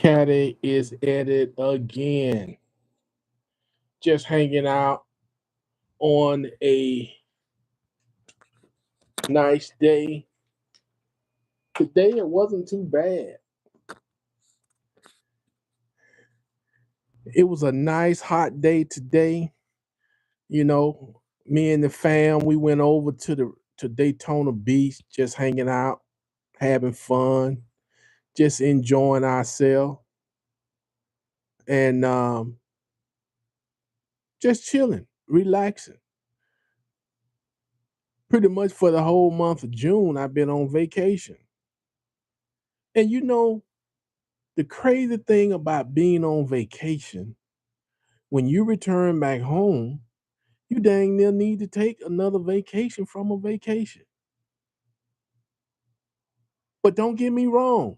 Caddy is at it again, just hanging out on a nice day. Today it wasn't too bad. It was a nice hot day today. You know, me and the fam, we went over to Daytona Beach, just hanging out, having fun, just enjoying ourselves, and just chilling, relaxing. Pretty much for the whole month of June, I've been on vacation. And the crazy thing about being on vacation, when you return back home, you dang near need to take another vacation from a vacation. But don't get me wrong,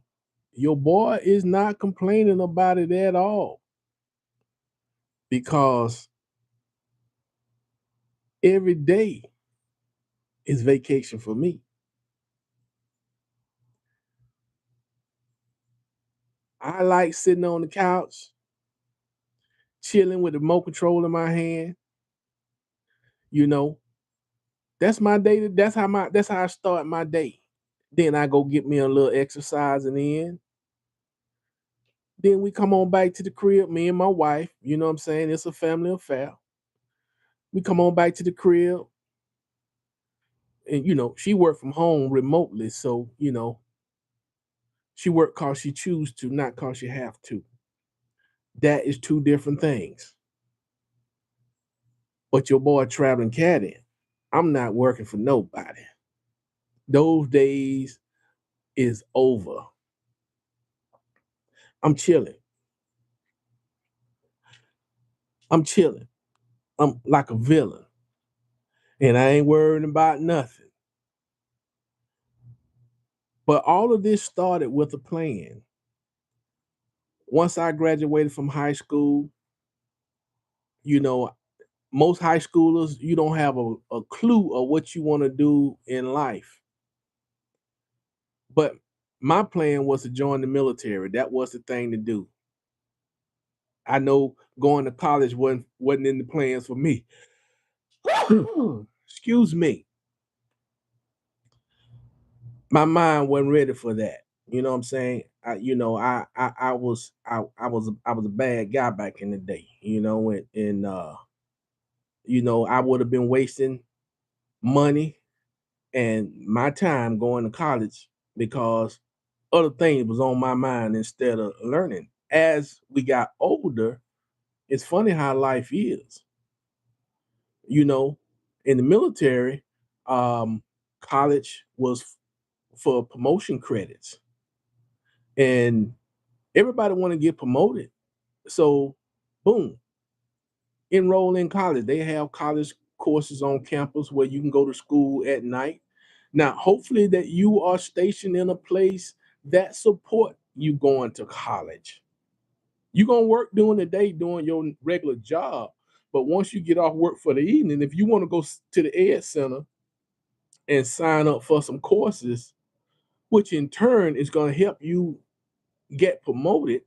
your boy is not complaining about it at all because every day is vacation for me. I like sitting on the couch, chilling with the remote control in my hand. You know, that's my day. That's how I start my day. Then I go get me a little exercising in. Then we come on back to the crib, me and my wife. You know what I'm saying? It's a family affair. We come on back to the crib, and she worked from home remotely, so she worked cause she choose to, not cause she have to. That is two different things. But your boy traveling caddy, I'm not working for nobody. Those days is over. I'm chilling. I'm chilling. I'm like a villain, and I ain't worrying about nothing. But all of this started with a plan. Once I graduated from high school, you know, most high schoolers, you don't have a clue of what you want to do in life. But my plan was to join the military. That was the thing to do. I know going to college wasn't in the plans for me. Excuse me. My mind wasn't ready for that. You know what I'm saying? I was a bad guy back in the day. I would have been wasting money and my time going to college because other things was on my mind instead of learning. As we got older, it's funny how life is. You know, in the military, um, college was for promotion credits, and everybody want to get promoted. So, boom, enroll in college. They have college courses on campus where you can go to school at night. Now, hopefully that you are stationed in a place that support you going to college. You're gonna work during the day doing your regular job, but once you get off work for the evening, if you want to go to the ed center and sign up for some courses, which in turn is going to help you get promoted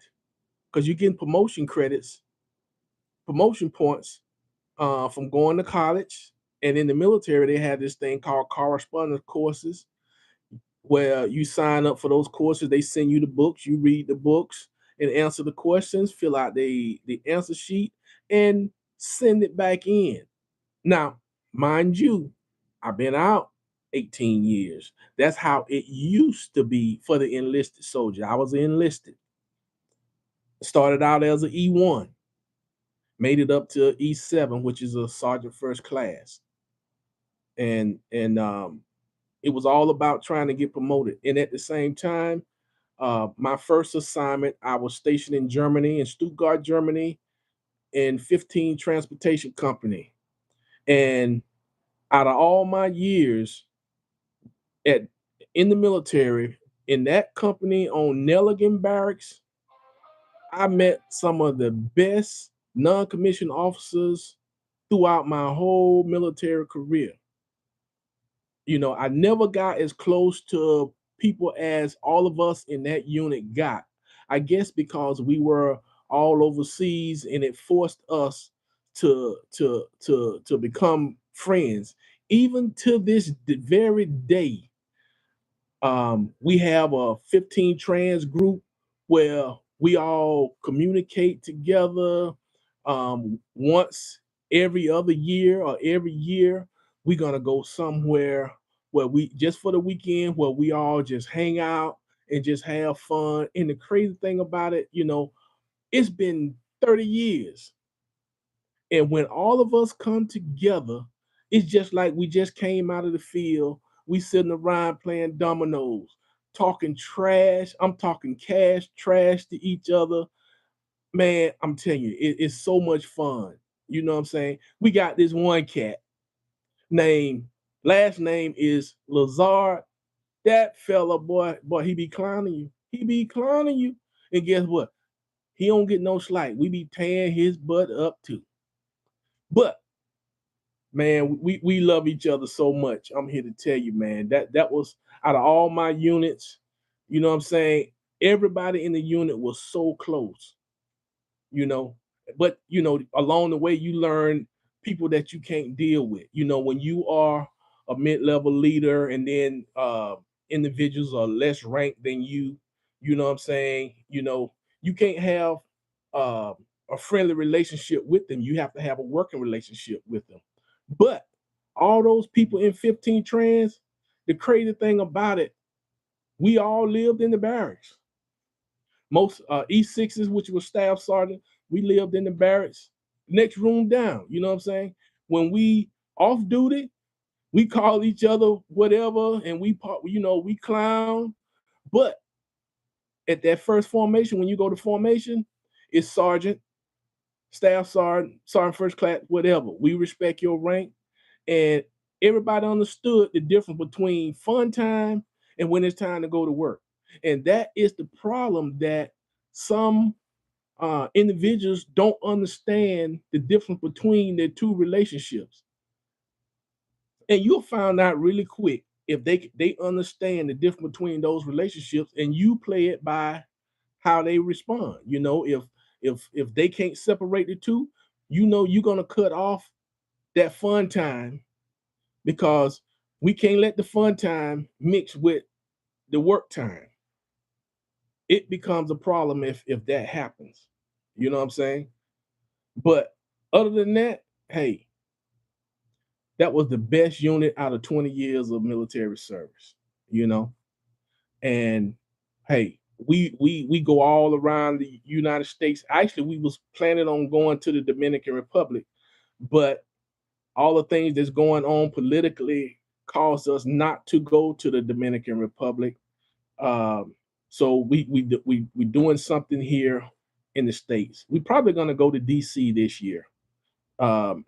because you're getting promotion credits, promotion points from going to college. And in the military, they have this thing called correspondence courses where you sign up for those courses. They send you the books, you read the books and answer the questions, fill out the answer sheet, and send it back in. Now, mind you, I've been out 18 years. That's how it used to be for the enlisted soldier. I was enlisted. Started out as an E1, made it up to E7, which is a sergeant first class. And it was all about trying to get promoted. And at the same time, my first assignment, I was stationed in Germany, in Stuttgart, Germany, in 15 Transportation Company. And out of all my years at in the military, in that company on Nelligan Barracks, I met some of the best non-commissioned officers throughout my whole military career. I never got as close to people as all of us in that unit got. I guess because we were all overseas and it forced us to become friends. Even to this very day, we have a 15 trans group where we all communicate together once every other year or every year. We're gonna go somewhere where we just for the weekend where we all just hang out and just have fun. And the crazy thing about it, it's been 30 years. And when all of us come together, it's just like we just came out of the field. We sitting around playing dominoes, talking trash. I'm talking cash trash to each other. Man, I'm telling you, it's so much fun. You know what I'm saying? We got this one cat named, last name is Lazard. That fella, boy, he be clowning you. He be clowning you. And guess what? He don't get no slight. We be tearing his butt up too. But man, we love each other so much. I'm here to tell you, man, that was out of all my units, you know what I'm saying? Everybody in the unit was so close, you know. But along the way, you learn people that you can't deal with. When you are a mid-level leader and then individuals are less ranked than you know what I'm saying? You can't have uh, a friendly relationship with them. You have to have a working relationship with them. But all those people in 15 trans, the crazy thing about it, we all lived in the barracks. Most E6s, which was staff sergeant, we lived in the barracks next room down. You know what I'm saying? When we off duty, we call each other whatever, and we clown. But at that first formation, when you go to formation, it's sergeant, staff sergeant, sergeant first class, whatever. We respect your rank, and everybody understood the difference between fun time and when it's time to go to work. And that is the problem that some individuals don't understand the difference between their two relationships. And you'll find out really quick if they understand the difference between those relationships, and you play it by how they respond. If they can't separate the two, you're gonna cut off that fun time, because we can't let the fun time mix with the work time. It becomes a problem if that happens. You know what I'm saying? But other than that, hey, that was the best unit out of 20 years of military service, you know? And hey, we go all around the United States. Actually, we was planning on going to the Dominican Republic, but all the things that's going on politically caused us not to go to the Dominican Republic. Um, so we doing something here in the States. We're probably gonna go to DC this year,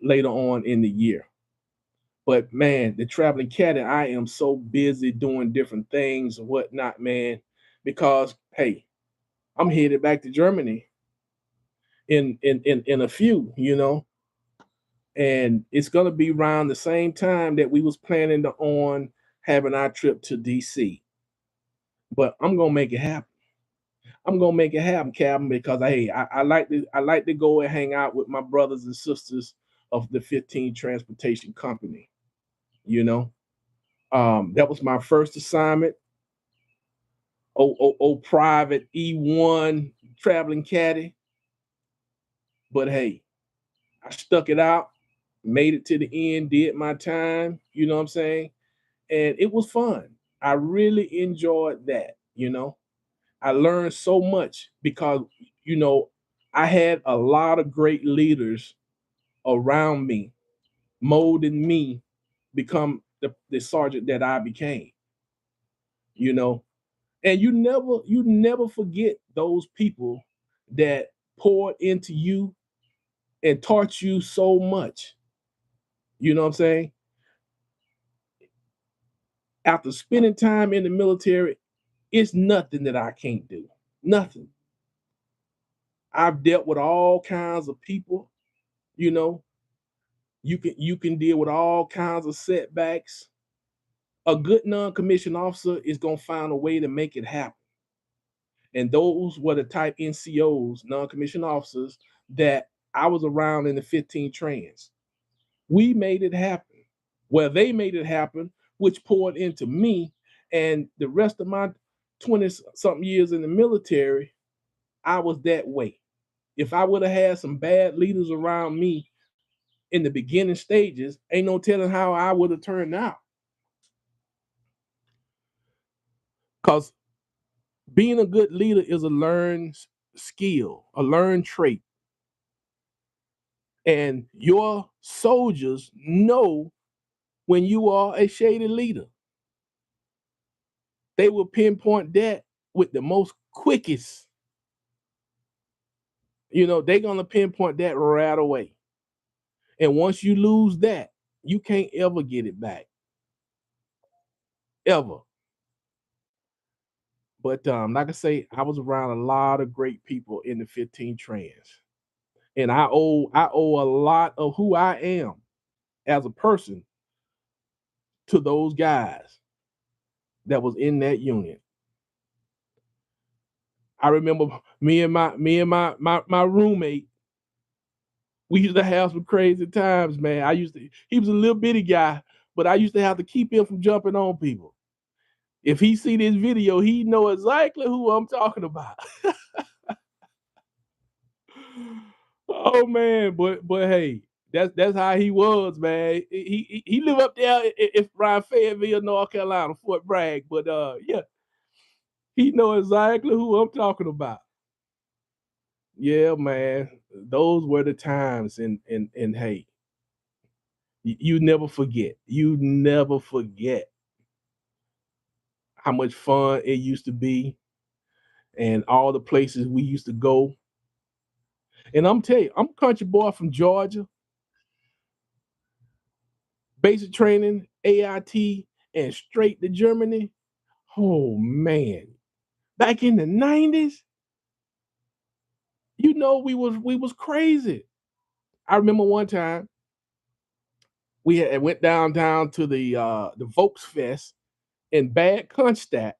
later on in the year. But man, the traveling cat and I am so busy doing different things and whatnot, man, because hey, I'm headed back to Germany in a few, and it's gonna be around the same time that we was planning on having our trip to DC. But I'm gonna make it happen. I'm gonna make it happen, Captain, because hey, I like to go and hang out with my brothers and sisters of the 15 Transportation Company. You know, that was my first assignment. Private E1 traveling caddy. But hey, I stuck it out, made it to the end, did my time. You know what I'm saying? And it was fun. I really enjoyed that. I learned so much because, you know, I had a lot of great leaders around me, molding me become the sergeant that I became, you know. And you never forget those people that poured into you and taught you so much. You know what I'm saying? After spending time in the military, it's nothing that I can't do. Nothing. I've dealt with all kinds of people, you know. You can deal with all kinds of setbacks. A good non-commissioned officer is gonna find a way to make it happen. And those were the type NCOs, non-commissioned officers, that I was around in the 15 trans. We made it happen. Well, they made it happen, which poured into me. And the rest of my 20 something years in the military, I was that way. If I would have had some bad leaders around me in the beginning stages, ain't no telling how I would have turned out. Because being a good leader is a learned skill, a learned trait. And your soldiers know when you are a shady leader. They will pinpoint that with the most quickest. They're gonna pinpoint that right away. And once you lose that, you can't ever get it back. Ever. But like I say, I was around a lot of great people in the 15 trans. And I owe a lot of who I am as a person to those guys that was in that unit. I remember me and my roommate, we used to have some crazy times, man. He was a little bitty guy, but I used to have to keep him from jumping on people. If he see this video, he know exactly who I'm talking about. Oh man, but hey, that's how he was, man. He live up there if Ryan Fayetteville, North Carolina, Fort Bragg. But yeah, he know exactly who I'm talking about. Yeah, man. Those were the times, and hey, you never forget. You never forget how much fun it used to be and all the places we used to go. And I'm telling you, I'm a country boy from Georgia, basic training, AIT, and straight to Germany. Oh man. Back in the 90s, we was crazy. I remember one time went downtown to the Volksfest in Bad Kunstadt,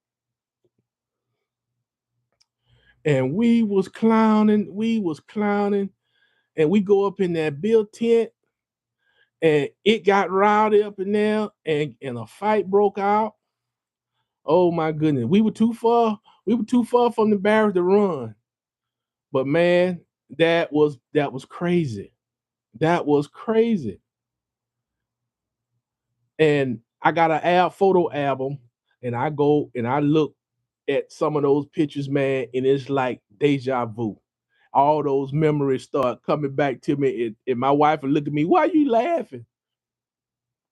and we was clowning, and we go up in that bill tent, and it got rowdy up in there, and a fight broke out. Oh my goodness, we were too far from the barracks to run. But man, that was crazy. That was crazy. And I got an photo album, and I go and I look at some of those pictures, man, and it's like deja vu. All those memories start coming back to me, and my wife would look at me, "Why are you laughing?"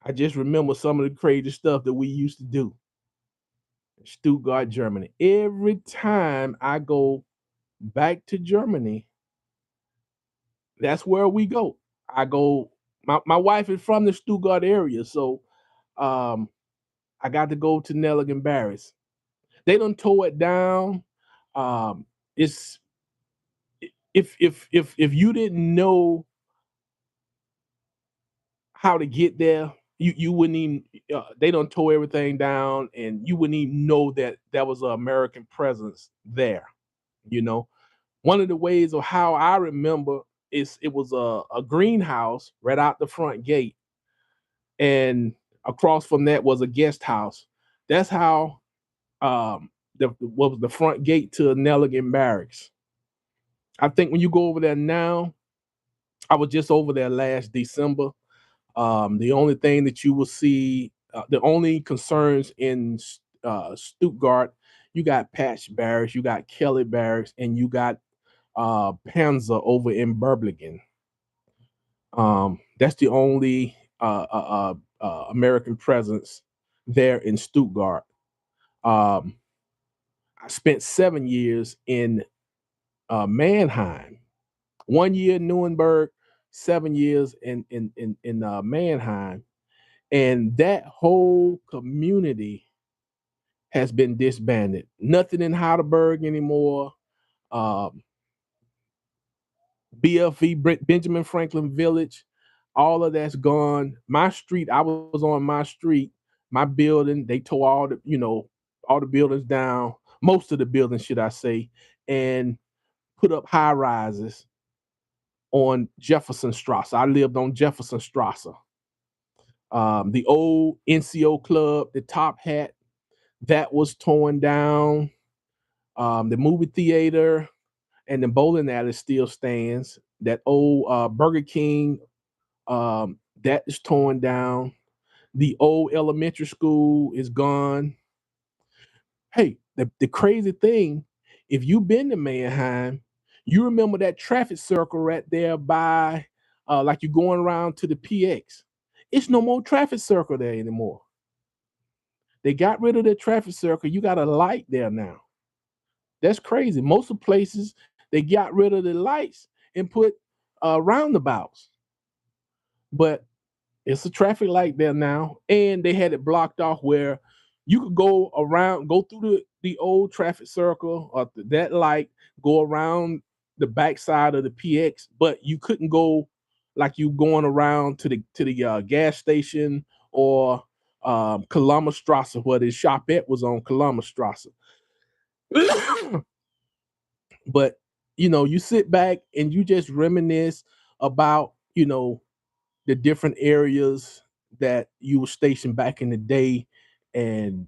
I just remember some of the crazy stuff that we used to do in Stuttgart, Germany. Every time I go back to Germany, that's where we go. I go. My wife is from the Stuttgart area, so um, I got to go to Nelligan Barracks. They done tore it down. It's if you didn't know how to get there, you wouldn't even. They done tore everything down, and you wouldn't even know that that was an American presence there. You know, one of the ways of how I remember is it was a greenhouse right out the front gate, and across from that was a guest house. That's how the what was the front gate to Nelligan Barracks. I think when you go over there now, I was just over there last December. The only thing that you will see, the only concerns in Stuttgart, you got Patch Barracks, you got Kelly Barracks, and you got Panzer over in Berblingen. That's the only American presence there in Stuttgart. Um, I spent 7 years in Mannheim, 1 year in Nuremberg, 7 years in Mannheim, and that whole community has been disbanded. Nothing in Heidelberg anymore. Um, BFV Benjamin Franklin Village, all of that's gone. My street, I was on my street, my building. They tore all the buildings down. most of the buildings, should I say, and put up high rises on Jefferson Strasse. I lived on Jefferson Strasse. The old NCO club, the Top Hat, that was torn down. The movie theater and the bowling alley still stands. That old Burger King, that is torn down. The old elementary school is gone. Hey, the crazy thing, if you've been to Manheim, you remember that traffic circle right there by, like you're going around to the PX. It's no more traffic circle there anymore. They got rid of the traffic circle. You got a light there now. That's crazy. Most of the places they got rid of the lights and put roundabouts, but it's a traffic light there now, and they had it blocked off where you could go around, go through the old traffic circle or that light, go around the backside of the PX, but you couldn't go like you going around to the gas station or Columbus Strasse, where the shopette was on Columbus Strasse. But you sit back and you just reminisce about the different areas that you were stationed back in the day, and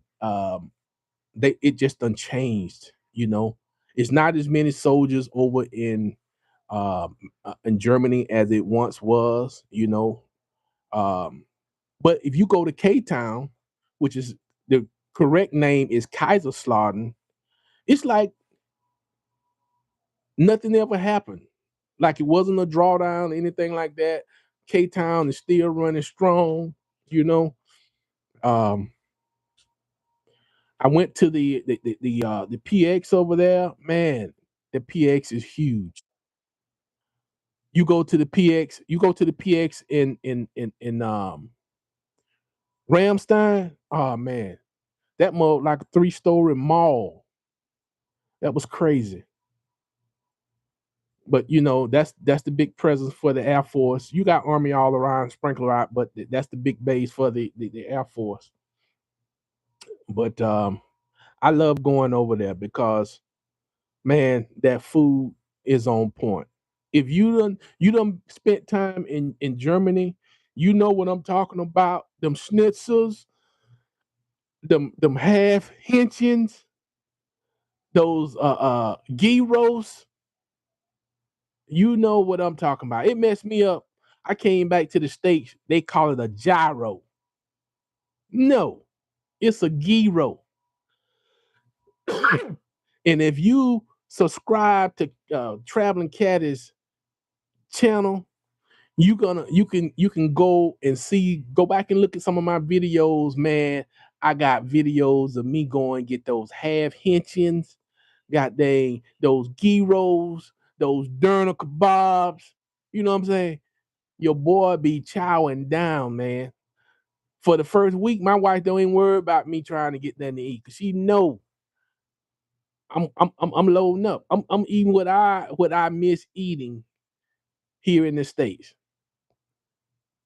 it just unchanged. It's not as many soldiers over in Germany as it once was. Um, but if you go to K Town, which is the correct name is Kaiserslautern, it's like nothing ever happened. Like it wasn't a drawdown, anything like that. K Town is still running strong. You know, um, I went to the PX over there. Man, the PX is huge. You go to the PX in Ramstein. Oh man, that mode like a 3-story mall. That was crazy. But that's the big presence for the Air Force. You got Army all around, sprinkler out, but that's the big base for the Air Force. But I love going over there because man, that food is on point. If you done spent time in Germany, you know what I'm talking about. Them schnitzels, them half Hähnchens, those gyros. You know what I'm talking about. It messed me up. I came back to the States. They call it a gyro. No, it's a gyro. And if you subscribe to Traveling Caddies channel, you can go back and look at some of my videos, man. I got videos of me going get those half Hähnchens, got those gyros, those Derner kebabs. You know what I'm saying? Your boy be chowing down, man. For the first week, my wife don't even worry about me trying to get nothing to eat because she know I'm loading up. I'm eating what I miss eating here in the States.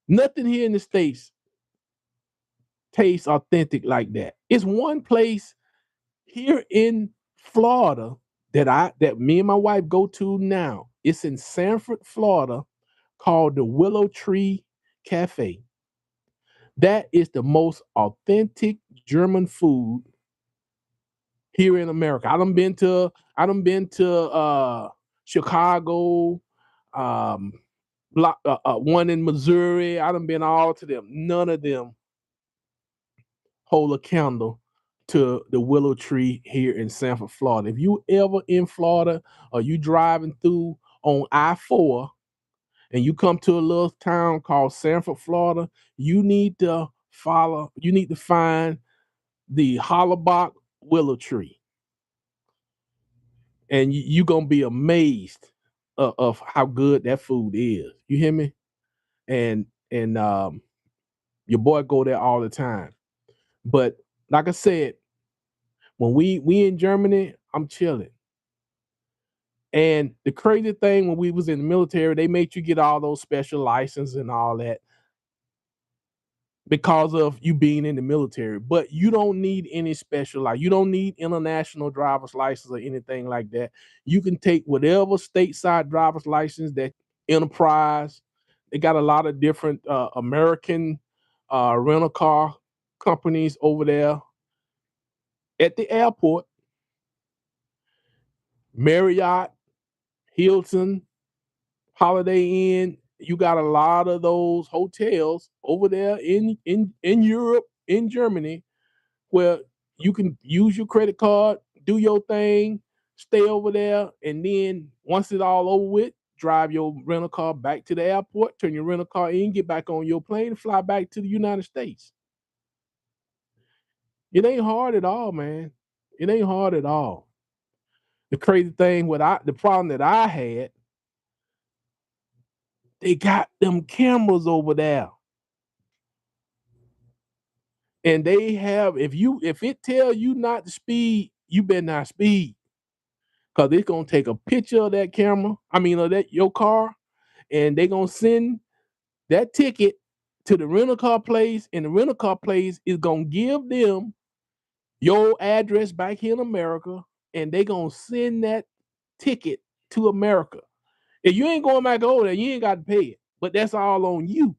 Nothing here in the States tastes authentic like that. It's one place here in Florida that me and my wife go to now. It's in Sanford, Florida, called the Willow Tree Cafe. That is the most authentic German food here in America. I done been to Chicago, um, one in Missouri. I done been all to them. None of them hold a candle to the Willow Tree here in Sanford, Florida. If you ever in Florida or you driving through on I-4 and you come to a little town called Sanford, Florida, you need to find the Hollabach Willow Tree. And you're gonna be amazed of how good that food is. You hear me? And your boy go there all the time. But like I said, when we in Germany, I'm chilling. And the crazy thing, when we was in the military, they made you get all those special licenses and all that. because of you being in the military. But you don't need any special, like you don't need international driver's license or anything like that. You can take whatever stateside driver's license that Enterprise. They got a lot of different American rental car companies over there at the airport. Marriott, Hilton, Holiday Inn. You got a lot of those hotels over there in Europe, in Germany, where you can use your credit card, do your thing, stay over there, and then once it's all over with, drive your rental car back to the airport, turn your rental car in, get back on your plane, and fly back to the United States. It ain't hard at all, man. It ain't hard at all. The crazy thing with the problem that I had, they got them cameras over there. And they have, if it tell you not to speed, you better not speed. Cause it's gonna take a picture of that camera, I mean of that your car, and they gonna send that ticket to the rental car place, and the rental car place is gonna give them your address back here in America, and they gonna send that ticket to America. If you ain't going back over there, you ain't got to pay it. But that's all on you.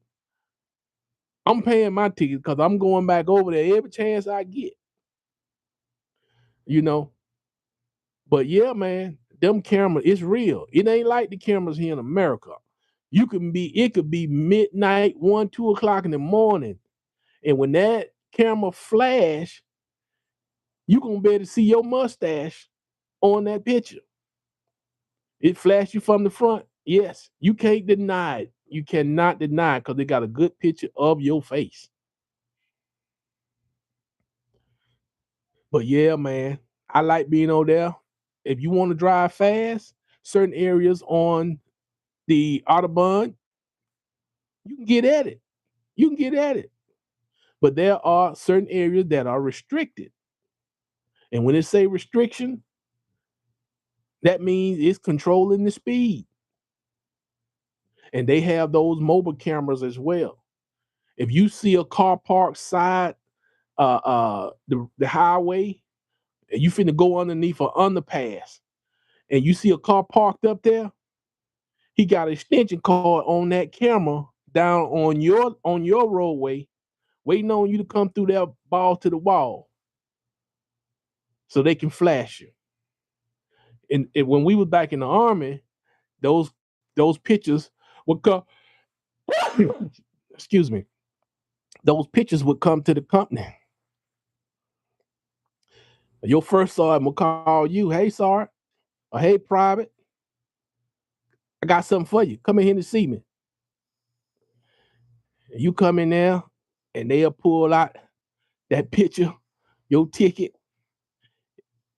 I'm paying my ticket because I'm going back over there every chance I get. You know. But yeah, man, them cameras, it's real. It ain't like the cameras here in America. It could be midnight, 1, 2 o'clock in the morning. And when that camera flash, you gonna be able to see your mustache on that picture. It flashed you from the front. Yes, you can't deny it. You cannot deny it because they got a good picture of your face. But yeah, man, I like being over there. If you want to drive fast, certain areas on the Autobahn, you can get at it. You can get at it. But there are certain areas that are restricted. And when it say restriction, that means it's controlling the speed. And they have those mobile cameras as well. If you see a car parked side the highway, and you finna go underneath an underpass, and you see a car parked up there, he got an extension cord on that camera down on your roadway, waiting on you to come through that ball to the wall, so they can flash you. And when we was back in the army, those pictures would come. Excuse me. Those pictures would come to the company. Your first sergeant will call you, "Hey, sergeant," or "Hey, private, I got something for you. Come in here to see me." And you come in there, and they'll pull out that picture, your ticket.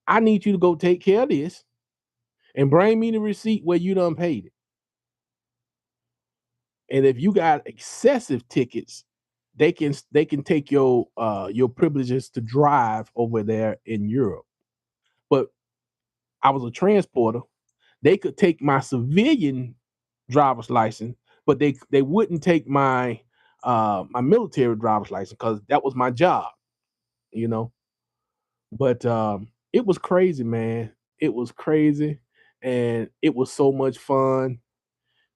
I need you to go take care of this and bring me the receipt where you done paid it. And if you got excessive tickets, they can take your privileges to drive over there in Europe. But I was a transporter. They could take my civilian driver's license, but they wouldn't take my military driver's license because that was my job, you know. But it was crazy, man. It was crazy, and it was so much fun.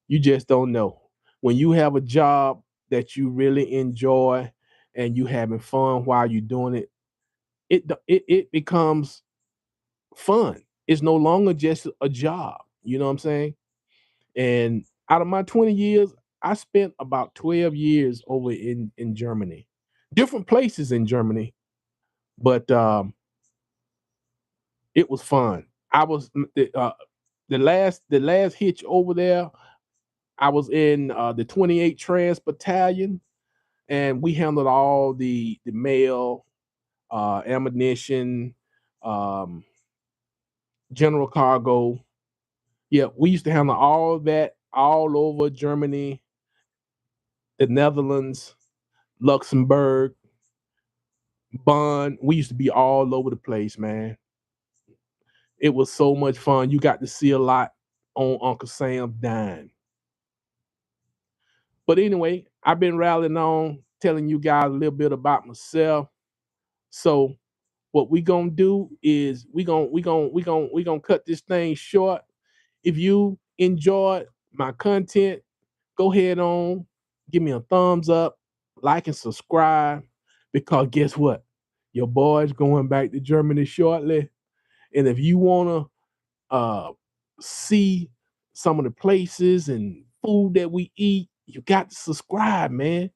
You just don't know when you have a job that you really enjoy and you having fun while you're doing it. It becomes fun. It's no longer just a job. You know what I'm saying? And out of my 20 years, I spent about 12 years over in Germany, different places in Germany, but it was fun. I was the last hitch over there. I was in the 28 Trans Battalion, and we handled all the mail, ammunition, um, general cargo. Yeah, we used to handle all that all over Germany, the Netherlands, Luxembourg, Bonn. We used to be all over the place, man. It was so much fun. You got to see a lot on Uncle Sam dime. But anyway, I've been rallying on. telling you guys a little bit about myself. So what we gonna do is we gonna cut this thing short. If you enjoyed my content, go ahead on, give me a thumbs up, like and subscribe, because guess what? Your boy's going back to Germany shortly. And if you wanna see some of the places and food that we eat, you got to subscribe, man.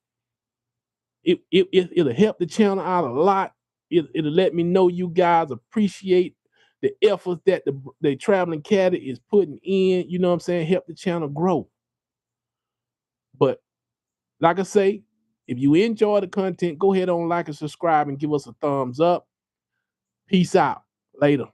It'll help the channel out a lot. It'll let me know you guys appreciate the efforts that the traveling caddy is putting in. You know what I'm saying? Help the channel grow. But like I say, if you enjoy the content, go ahead on like and subscribe and give us a thumbs up. Peace out. Later.